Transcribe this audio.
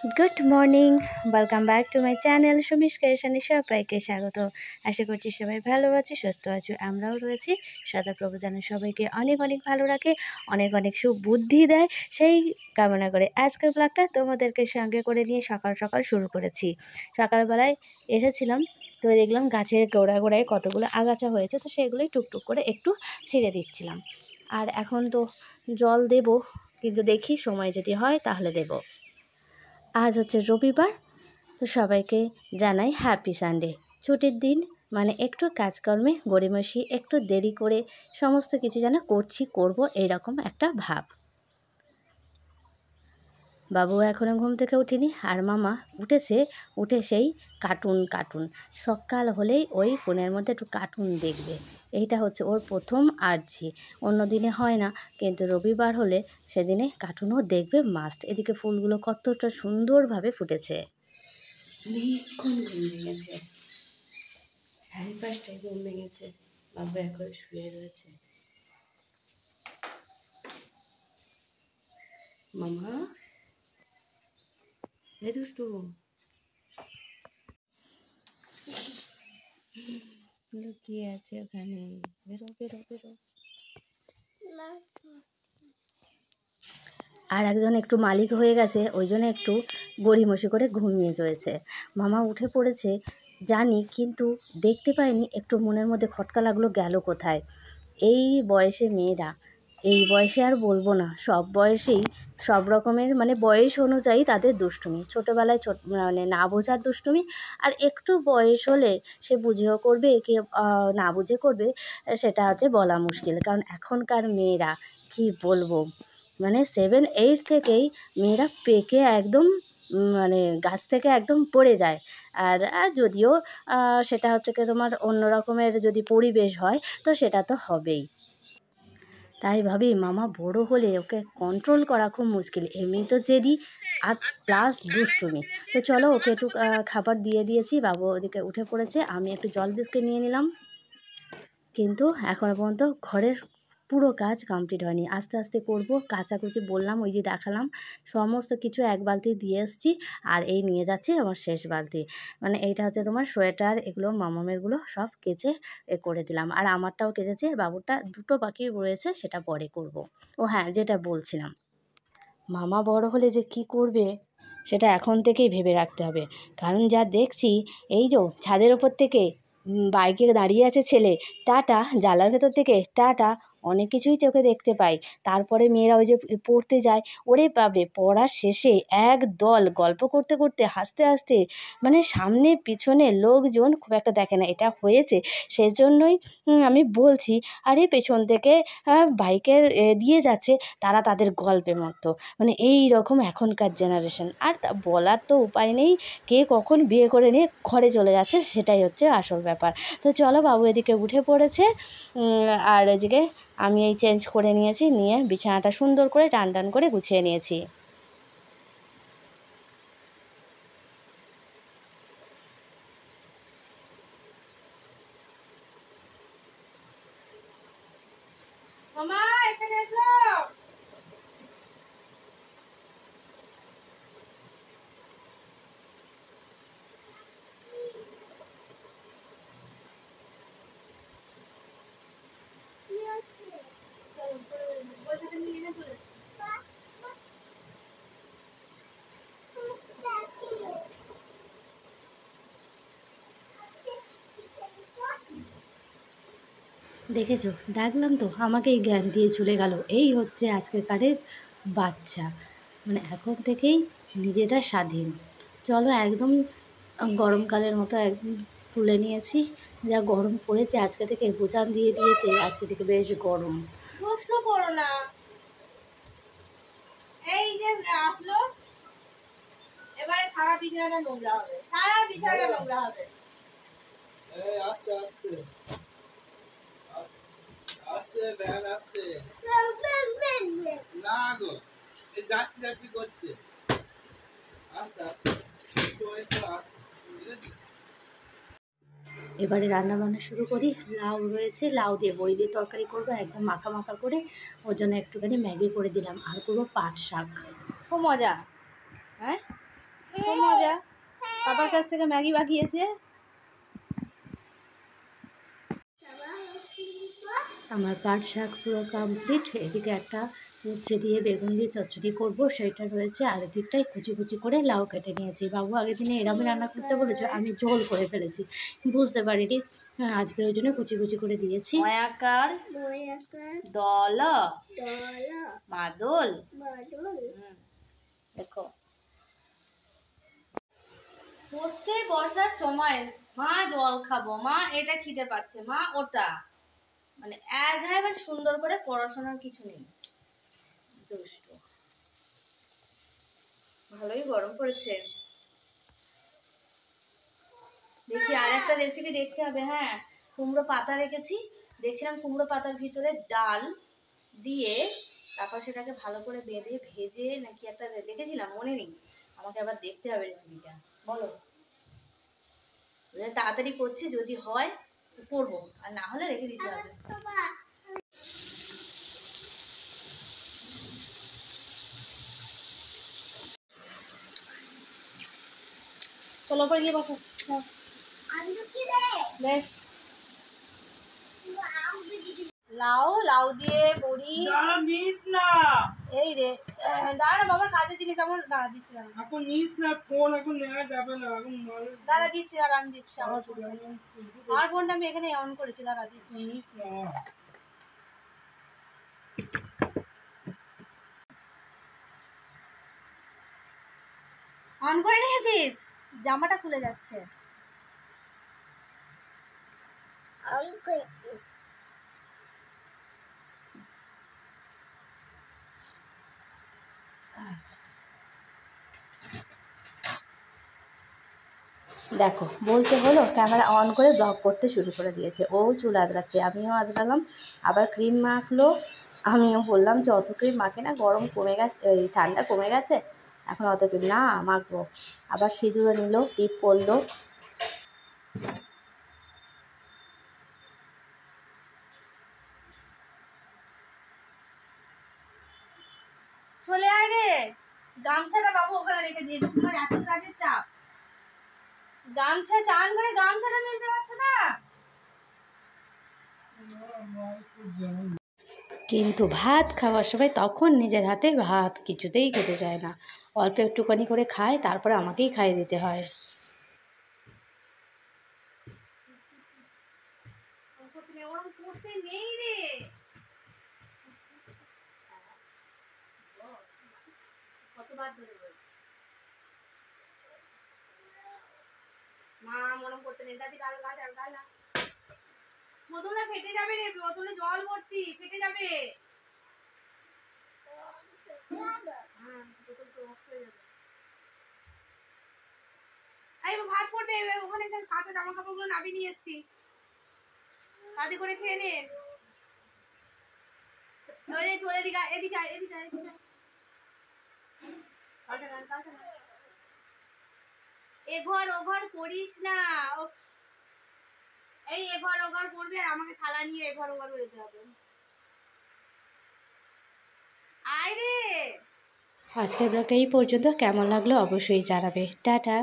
Good morning, welcome back to my channel Sumish ক্রিয়েশনে সবাইকে স্বাগত। আশা করছি সবাই ভালো আছো, সুস্থ আছো, আমরাও রয়েছি। সদাপ্রভু যেন সবাইকে অনেক অনেক ভালো রাখে, অনেক অনেক সুবুদ্ধি দেয়, সেই কামনা করে আজকের ব্লগটা তোমাদেরকে সঙ্গে করে নিয়ে সকাল সকাল শুরু করেছি। সকালবেলায় এসেছিলাম, তো দেখলাম গাছের গোড়ায় কতগুলো আগাছা হয়েছে, তো সেগুলোই টুকটুক করে একটু ছিঁড়ে দিচ্ছিলাম। আর এখন তো জল দেব, কিন্তু দেখি সময় যদি হয় তাহলে দেব। আজ হচ্ছে রবিবার, তো সবাইকে জানাই হ্যাপি সানডে। ছুটির দিন মানে একটু কাজকর্মে গড়িমসি, একটু দেরি করে সমস্ত কিছু যেন করব এইরকম একটা ভাব। বাবু এখনও ঘুম থেকে উঠেনি, আর মামা উঠেছে, উঠে সেই কার্টুন সকাল হলেই ওই ফোনের মধ্যে একটু কার্টুন দেখবে। এইটা হচ্ছে ওর প্রথম আর্জি। অন্য দিনে হয় না, কিন্তু রবিবার হলে সেদিনে কার্টুনও দেখবে মাস্ট। এদিকে ফুলগুলো কতটা সুন্দরভাবে ফুটেছে। অনেকক্ষণ ঘুম ভেঙেছে, 5:30টায় ঘুম ভেঙেছে। বাবু এখন শুয়ে রয়েছে। মামা এ দুষ্টু, লুকিয়ে আছে ওখানে, বেরো বেরো বেরো। আর একজন একটু মালিক হয়ে গেছে, ওই জন্য একটু গড়িমসি করে ঘুমিয়ে রয়েছে। মামা উঠে পড়েছে জানি, কিন্তু দেখতে পাইনি, একটু মনের মধ্যে খটকা লাগলো, গেল কোথায়। এই বয়সে মেয়েরা, এই বয়সে আর বলবো না, সব বয়সেই সব রকমের মানে বয়স অনুযায়ী তাদের দুষ্টুমি। ছোটোবেলায় মানে না বোঝার দুষ্টুমি, আর একটু বয়স হলে সে বুঝেও করবে কি না বুঝে করবে, সেটা হচ্ছে বলা মুশকিল। কারণ এখনকার মেয়েরা কি বলবো, মানে 7-8 থেকেই মেয়েরা পেকে একদম মানে গাছ থেকে একদম পড়ে যায়। আর যদিও সেটা হচ্ছে কি তোমার অন্য রকমের যদি পরিবেশ হয়, তো সেটা তো হবেই। তাই ভাবি মামা বড় হলে ওকে কন্ট্রোল করা খুব মুশকিল। এমনি তো জেদি, আর প্লাস দুষ্টুমি। তো চলো ওকে একটু খাবার দিয়ে দিয়েছি, বাবু ওদিকে উঠে পড়েছে। আমি একটু জল বিস্কুট নিয়ে নিলাম, কিন্তু এখনও পর্যন্ত ঘরের পুরো কাজ কমপ্লিট হয়নি। আস্তে আস্তে করব। কাচাকুচি বললাম, ওই যে দেখালাম, সমস্ত কিছু এক বালতি দিয়ে এসেছি, আর এই নিয়ে যাচ্ছি আমার শেষ বালতি। মানে এইটা হচ্ছে তোমার সোয়েটার, এগুলো মামামেরগুলো সব কেচে করে দিলাম, আর আমারটাও কেচেছি। আর বাবুরটা দুটো বাকি রয়েছে, সেটা পরে করব। ও হ্যাঁ, যেটা বলছিলাম, মামা বড় হলে যে কি করবে সেটা এখন থেকেই ভেবে রাখতে হবে। কারণ যা দেখছি, এই যে ছাদের ওপর থেকে বাইকে দাঁড়িয়ে আছে ছেলে, টাটা, জানলার ভেতর থেকে টাটা, অনেক কিছুই চোখে দেখতে পাই। তারপরে মেয়েরা ওই যে পড়তে যায়, ওরে বাবরে, পড়ার শেষে এক দল গল্প করতে করতে হাসতে হাসতে, মানে সামনে পিছনে লোকজন খুব একটা দেখে না। এটা হয়েছে সেজন্যই আমি বলছি, আরে পেছন থেকে বাইকের দিয়ে যাচ্ছে, তারা তাদের গল্পের মতো। মানে এই রকম এখনকার জেনারেশন। আর বলার তো উপায় নেই, কে কখন বিয়ে করে নিয়ে ঘরে চলে যাচ্ছে, সেটাই হচ্ছে আসল ব্যাপার। তো চলো, বাবু এদিকে উঠে পড়েছে, আর এদিকে আমি এই চেঞ্জ করে নিয়েছি, নিয়ে বিছানাটা সুন্দর করে টান টান করে গুছিয়ে নিয়েছি। মামা এখানে এসো। দেখেছো, ডাকলাম তো আমাকেই জ্ঞান দিয়ে চলে গেল। এই হচ্ছে আজকেরকারের বাচ্চা, মানে এখন থেকেই নিজেরা স্বাধীন। চলো, একদম গরমকালের মতো একদম তুলে নিয়েছি। যা গরম পড়েছে আজকে থেকে, বোঝান দিয়ে দিয়েছে আজকে থেকে বেশ গরম। প্রশ্ন করো না, এই যে আসলো, এবারে সারা বিছানাটা নোংরা হবে, সারা বিছানাটা নোংরা হবে। এই আসছে আসছে আসছে ব্যাগ আসছে না গো, এই যাচ্ছি যাচ্ছি করছে, আসছে আসছে তো এই তো আসছে। এবারে রান্না বান্না শুরু করি। লাউ রয়েছে, লাউ দিয়ে বড়ি দিয়ে তরকারি করবো, একদম মাখা মাখা করে। ওর জন্য একটুখানি ম্যাগি করে দিলাম, আর করবো পাট শাক। খুব মজা, হ্যাঁ। খুব মজা। পাপার কাছ থেকে ম্যাগি বাকিয়েছে। আমার পাট শাক পুরো কমপ্লিট। এদিকে একটা উচ্ছে দিয়ে বেগুন দিয়ে চচ্চড়ি করবো, সেটা রয়েছে। আর এদিকটাই কুচি কুচি করে লাউ কেটে নিয়েছি। বাবু আগের দিনে এরমই রান্না করতে বলেছে, আমি ঝোল করে ফেলেছি, বুঝতে পারিনি। আজকের ওই জন্য কুচি কুচি করে দিয়েছি। ময়াকার দল মাদল। দেখো পড়তে বসার সময় মা জল খাবো, মা এটা খিদে পাচ্ছে, মা ওটা, মানে একবার সুন্দর করে পড়াশোনার কিছু নেই। দুষ্টু। ভালোই গরম পড়েছে। দেখি আর একটা রেসিপি দেখতে হবে। হ্যাঁ, কুমড়ো পাতা রেখেছি, দেখছিলাম কুমড়ো পাতার ভিতরে ডাল দিয়ে তারপর সেটাকে ভালো করে বেঁধে ভেজে নাকি একটা দেখেছিলাম, মনে নেই। আমাকে আবার দেখতে হবে রেসিপিটা। বলো, তাড়াতাড়ি করছি, যদি হয় করবো, আর না হলে রেখে দিতে হবে। চলো উপরে গিয়ে বসো। বেশ, লাউ লাউ দিয়ে বড়ি নিস না। এই রে দাঁড়া বাবার কাজের জিনিস, আমার দাঁড়া দিচ্ছি, এখন নিস না ফোন, এখন নেওয়া যাবে না, এখন দাঁড়া দিচ্ছি, আর আমি দিচ্ছি। আমার ফোনটা আমি এখানে অন করেছি, দাঁড়া দিচ্ছি। অন করে নিয়েছিস? জামাটা খুলে যাচ্ছে। অন করেছি। দেখো, বলতে হলো ক্যামেরা অন করে ব্লগ করতে শুরু করে দিয়েছে। ও চুল আঁচড়াচ্ছে, আমিও আঁচড়ালাম। আবার ক্রিম মাখলো, আমিও বললাম যে অত ক্রিম মাখে না, গরম কমে গেছে, এই ঠান্ডা কমে গেছে, এখন অত ক্রিম না মাখবো। আবার সিঁদুরও নিল, টিপ পরলো। চলে আয় রে, গামছাটা বাবু ওখানে রেখে দিয়েছে, তোমার এত কাজের চাপ, গামছা চান করে গামছাটা নিতে পারছো না। কিন্তু ভাত খাওয়ার সময় তখন নিজের হাতে ভাত কিছুতেই খেতে চায় না, অল্প একটুখানি করে খায়, তারপরে আমাকেই খাইয়ে দিতে হয়। মা মরম করতে নেই, দাদি গাল গাল গাল না, বোতলে ফেটে যাবে রে, বোতলে জল ভর্তি, ফেটে যাবে। ভাত করবে ওখানে, কাঁচা জামা কাপড়গুলো নাবি নিয়ে এসছি, তাতে করে খেয়ে নে। চলে এদিকে এদিকে এদিকে এদিকে, এঘর ওঘর করিস না। এই এঘর ওঘর করবি আর আমাকে থালা নিয়ে এঘর ওঘর যেতে হবে। আয় রে। আজকের ব্লগটা এই পর্যন্ত, কেমন লাগলো অবশ্যই জানাবে। টাটা।